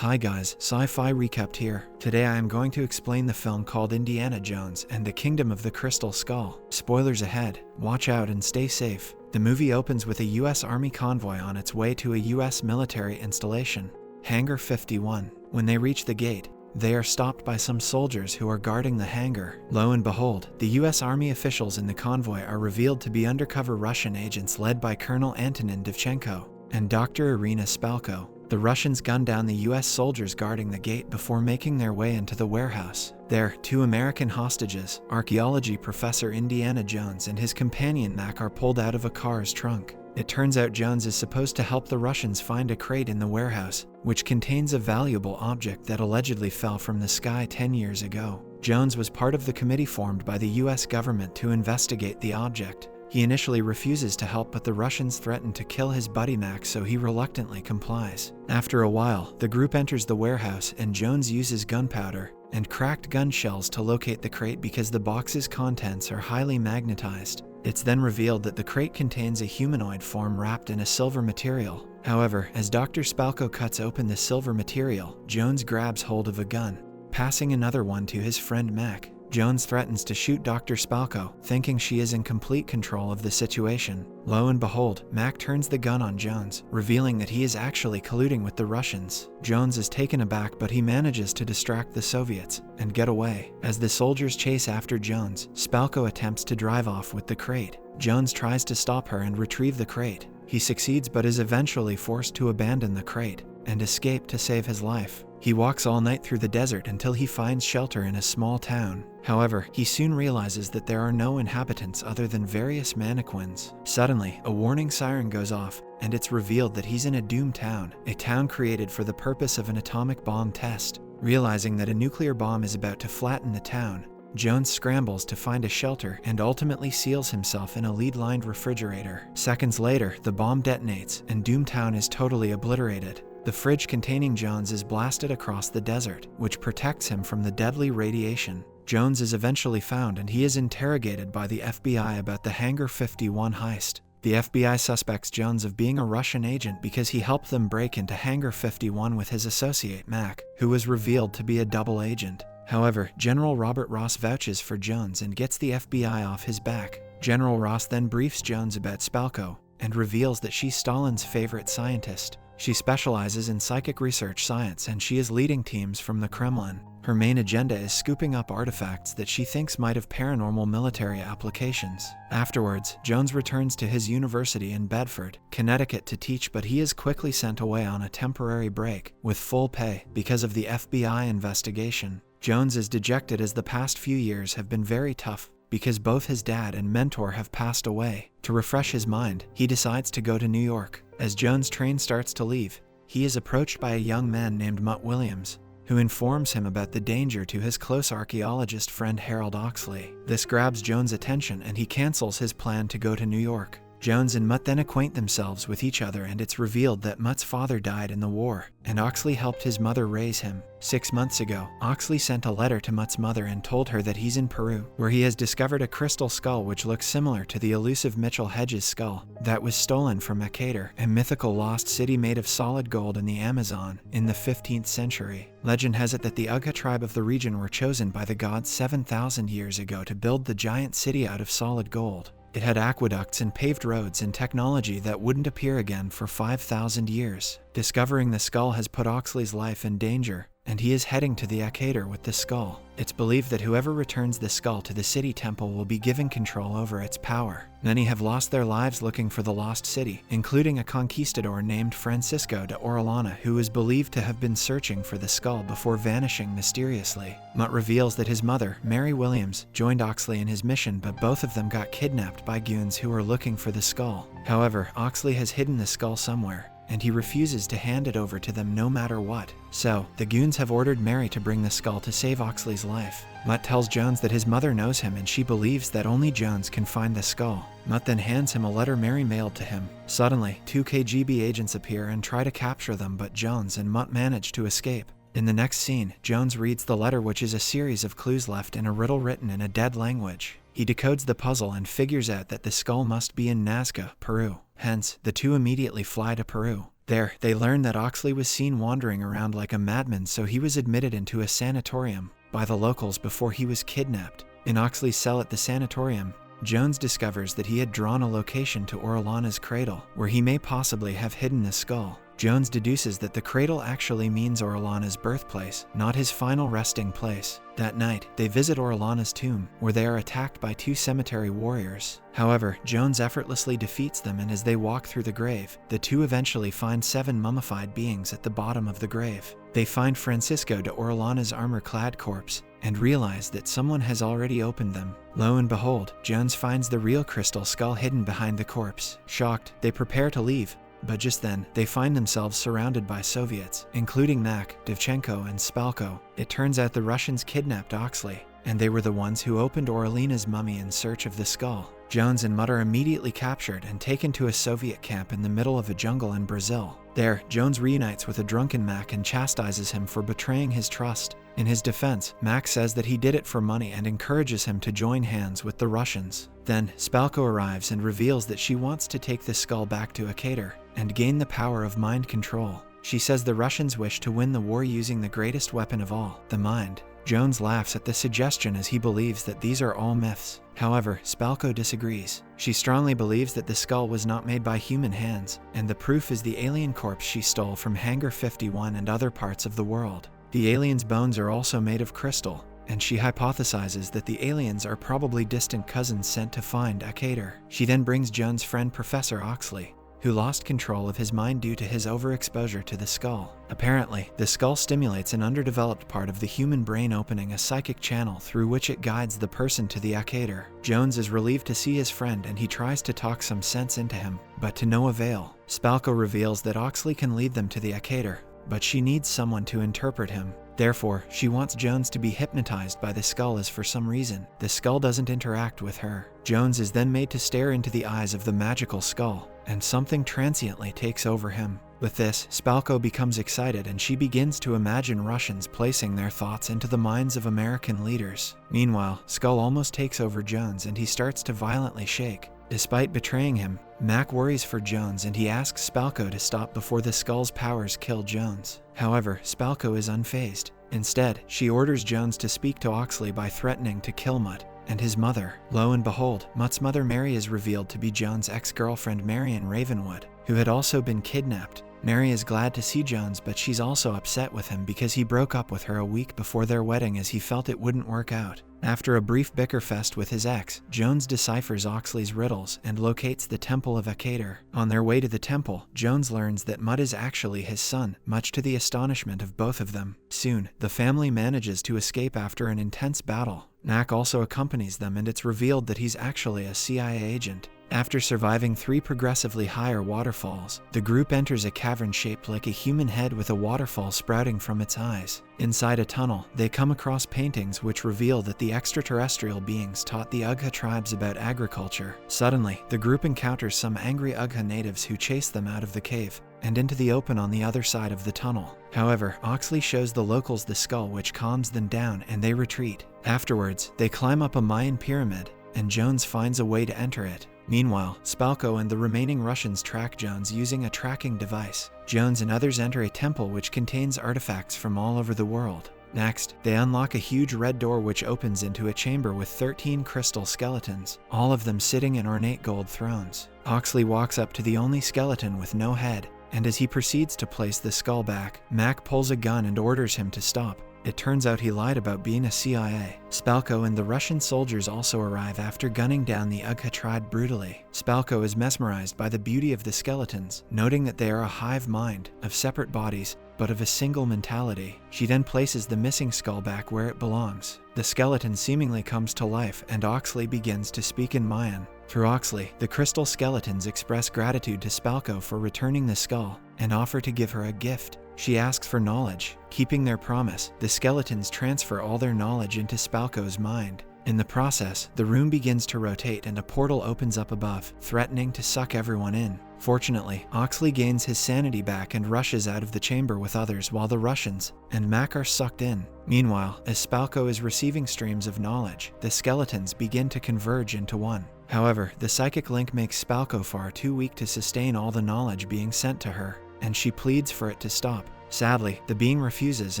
Hi guys, Sci-Fi Recapped here. Today I am going to explain the film called Indiana Jones and the Kingdom of the Crystal Skull. Spoilers ahead, watch out and stay safe. The movie opens with a US Army convoy on its way to a US military installation, Hangar 51. When they reach the gate, they are stopped by some soldiers who are guarding the hangar. Lo and behold, the US Army officials in the convoy are revealed to be undercover Russian agents led by Colonel Antonin Dovchenko and Dr. Irina Spalko. The Russians gun down the US soldiers guarding the gate before making their way into the warehouse. There, two American hostages, archaeology professor Indiana Jones and his companion Mac, are pulled out of a car's trunk. It turns out Jones is supposed to help the Russians find a crate in the warehouse, which contains a valuable object that allegedly fell from the sky 10 years ago. Jones was part of the committee formed by the US government to investigate the object. He initially refuses to help, but the Russians threaten to kill his buddy Mac, so he reluctantly complies. After a while, the group enters the warehouse and Jones uses gunpowder and cracked gun shells to locate the crate because the box's contents are highly magnetized. It's then revealed that the crate contains a humanoid form wrapped in a silver material. However, as Dr. Spalko cuts open the silver material, Jones grabs hold of a gun, passing another one to his friend Mac. Jones threatens to shoot Dr. Spalko, thinking she is in complete control of the situation. Lo and behold, Mac turns the gun on Jones, revealing that he is actually colluding with the Russians. Jones is taken aback, but he manages to distract the Soviets and get away. As the soldiers chase after Jones, Spalko attempts to drive off with the crate. Jones tries to stop her and retrieve the crate. He succeeds but is eventually forced to abandon the crate and escape to save his life. He walks all night through the desert until he finds shelter in a small town. However, he soon realizes that there are no inhabitants other than various mannequins. Suddenly, a warning siren goes off, and it's revealed that he's in a doomed town, a town created for the purpose of an atomic bomb test. Realizing that a nuclear bomb is about to flatten the town, Jones scrambles to find a shelter and ultimately seals himself in a lead-lined refrigerator. Seconds later, the bomb detonates, and Doom Town is totally obliterated. The fridge containing Jones is blasted across the desert, which protects him from the deadly radiation. Jones is eventually found and he is interrogated by the FBI about the Hangar 51 heist. The FBI suspects Jones of being a Russian agent because he helped them break into Hangar 51 with his associate Mac, who was revealed to be a double agent. However, General Robert Ross vouches for Jones and gets the FBI off his back. General Ross then briefs Jones about Spalko and reveals that she's Stalin's favorite scientist. She specializes in psychic research science and she is leading teams from the Kremlin. Her main agenda is scooping up artifacts that she thinks might have paranormal military applications. Afterwards, Jones returns to his university in Bedford, Connecticut to teach, but he is quickly sent away on a temporary break with full pay because of the FBI investigation. Jones is dejected as the past few years have been very tough because both his dad and mentor have passed away. To refresh his mind, he decides to go to New York. As Jones' train starts to leave, he is approached by a young man named Mutt Williams, who informs him about the danger to his close archaeologist friend Harold Oxley. This grabs Jones' attention and he cancels his plan to go to New York. Jones and Mutt then acquaint themselves with each other and it's revealed that Mutt's father died in the war, and Oxley helped his mother raise him. 6 months ago, Oxley sent a letter to Mutt's mother and told her that he's in Peru, where he has discovered a crystal skull which looks similar to the elusive Mitchell Hedges skull that was stolen from Acater, a mythical lost city made of solid gold in the Amazon in the 15th century. Legend has it that the Ugha tribe of the region were chosen by the gods 7,000 years ago to build the giant city out of solid gold. It had aqueducts and paved roads and technology that wouldn't appear again for 5,000 years. Discovering the skull has put Oxley's life in danger, and he is heading to the Acater with the skull. It's believed that whoever returns the skull to the city temple will be given control over its power. Many have lost their lives looking for the lost city, including a conquistador named Francisco de Orellana, who is believed to have been searching for the skull before vanishing mysteriously. Mutt reveals that his mother, Mary Williams, joined Oxley in his mission, but both of them got kidnapped by goons who were looking for the skull. However, Oxley has hidden the skull somewhere, and he refuses to hand it over to them no matter what. So, the goons have ordered Mary to bring the skull to save Oxley's life. Mutt tells Jones that his mother knows him and she believes that only Jones can find the skull. Mutt then hands him a letter Mary mailed to him. Suddenly, 2 KGB agents appear and try to capture them, but Jones and Mutt manage to escape. In the next scene, Jones reads the letter, which is a series of clues left in a riddle written in a dead language. He decodes the puzzle and figures out that the skull must be in Nazca, Peru. Hence, the two immediately fly to Peru. There, they learn that Oxley was seen wandering around like a madman, so he was admitted into a sanatorium by the locals before he was kidnapped. In Oxley's cell at the sanatorium, Jones discovers that he had drawn a location to Orellana's cradle, where he may possibly have hidden the skull. Jones deduces that the cradle actually means Orellana's birthplace, not his final resting place. That night, they visit Orellana's tomb, where they are attacked by 2 cemetery warriors. However, Jones effortlessly defeats them, and as they walk through the grave, the two eventually find 7 mummified beings at the bottom of the grave. They find Francisco de Orellana's armor-clad corpse, and realize that someone has already opened them. Lo and behold, Jones finds the real crystal skull hidden behind the corpse. Shocked, they prepare to leave, but just then, they find themselves surrounded by Soviets, including Mak, Divchenko, and Spalko. It turns out the Russians kidnapped Oxley, and they were the ones who opened Orellana's mummy in search of the skull. Jones and Mutt are immediately captured and taken to a Soviet camp in the middle of a jungle in Brazil. There, Jones reunites with a drunken Mak and chastises him for betraying his trust. In his defense, Mak says that he did it for money and encourages him to join hands with the Russians. Then, Spalko arrives and reveals that she wants to take the skull back to Akator and gain the power of mind control. She says the Russians wish to win the war using the greatest weapon of all, the mind. Jones laughs at the suggestion as he believes that these are all myths. However, Spalko disagrees. She strongly believes that the skull was not made by human hands, and the proof is the alien corpse she stole from Hangar 51 and other parts of the world. The aliens' bones are also made of crystal, and she hypothesizes that the aliens are probably distant cousins sent to find Akator. She then brings Jones' friend Professor Oxley, who lost control of his mind due to his overexposure to the skull. Apparently, the skull stimulates an underdeveloped part of the human brain, opening a psychic channel through which it guides the person to the Akator. Jones is relieved to see his friend, and he tries to talk some sense into him, but to no avail. Spalko reveals that Oxley can lead them to the Akator, but she needs someone to interpret him. Therefore, she wants Jones to be hypnotized by the skull, as for some reason, the skull doesn't interact with her. Jones is then made to stare into the eyes of the magical skull, and something transiently takes over him. With this, Spalko becomes excited, and she begins to imagine Russians placing their thoughts into the minds of American leaders. Meanwhile, Skull almost takes over Jones, and he starts to violently shake. Despite betraying him, Mak worries for Jones, and he asks Spalko to stop before the skull's powers kill Jones. However, Spalko is unfazed. Instead, she orders Jones to speak to Oxley by threatening to kill Mutt and his mother. Lo and behold, Mutt's mother Mary is revealed to be Jones' ex-girlfriend Marion Ravenwood, who had also been kidnapped. Mary is glad to see Jones, but she's also upset with him because he broke up with her a week before their wedding, as he felt it wouldn't work out. After a brief bickerfest with his ex, Jones deciphers Oxley's riddles and locates the Temple of Akator. On their way to the temple, Jones learns that Mutt is actually his son, much to the astonishment of both of them. Soon, the family manages to escape after an intense battle. Mak also accompanies them, and it's revealed that he's actually a CIA agent. After surviving 3 progressively higher waterfalls, the group enters a cavern shaped like a human head with a waterfall sprouting from its eyes. Inside a tunnel, they come across paintings which reveal that the extraterrestrial beings taught the Ugha tribes about agriculture. Suddenly, the group encounters some angry Ugha natives who chase them out of the cave and into the open on the other side of the tunnel. However, Oxley shows the locals the skull, which calms them down, and they retreat. Afterwards, they climb up a Mayan pyramid, and Jones finds a way to enter it. Meanwhile, Spalko and the remaining Russians track Jones using a tracking device. Jones and others enter a temple which contains artifacts from all over the world. Next, they unlock a huge red door which opens into a chamber with 13 crystal skeletons, all of them sitting in ornate gold thrones. Oxley walks up to the only skeleton with no head, and as he proceeds to place the skull back, Mak pulls a gun and orders him to stop. It turns out he lied about being a CIA. Spalko and the Russian soldiers also arrive after gunning down the Ugha tribe brutally. Spalko is mesmerized by the beauty of the skeletons, noting that they are a hive mind, of separate bodies, but of a single mentality. She then places the missing skull back where it belongs. The skeleton seemingly comes to life, and Oxley begins to speak in Mayan. Through Oxley, the crystal skeletons express gratitude to Spalko for returning the skull, and offer to give her a gift. She asks for knowledge. Keeping their promise, the skeletons transfer all their knowledge into Spalko's mind. In the process, the room begins to rotate and a portal opens up above, threatening to suck everyone in. Fortunately, Oxley gains his sanity back and rushes out of the chamber with others, while the Russians and Mak are sucked in. Meanwhile, as Spalko is receiving streams of knowledge, the skeletons begin to converge into one. However, the psychic link makes Spalko far too weak to sustain all the knowledge being sent to her. and she pleads for it to stop. Sadly, the being refuses,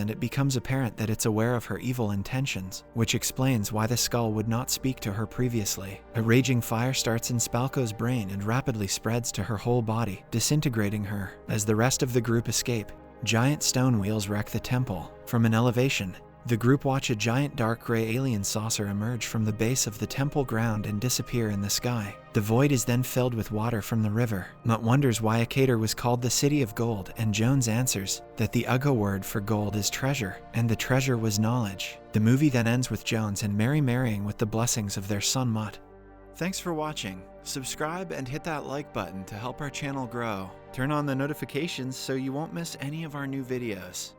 and it becomes apparent that it's aware of her evil intentions, which explains why the skull would not speak to her previously. A raging fire starts in Spalko's brain and rapidly spreads to her whole body, disintegrating her. As the rest of the group escape, giant stone wheels wreck the temple. From an elevation, the group watch a giant dark gray alien saucer emerge from the base of the temple ground and disappear in the sky. The void is then filled with water from the river. Mutt wonders why Akator was called the City of Gold, and Jones answers that the Uga word for gold is treasure, and the treasure was knowledge. The movie then ends with Jones and Mary marrying with the blessings of their son Mutt. Thanks for watching. Subscribe and hit that like button to help our channel grow. Turn on the notifications so you won't miss any of our new videos.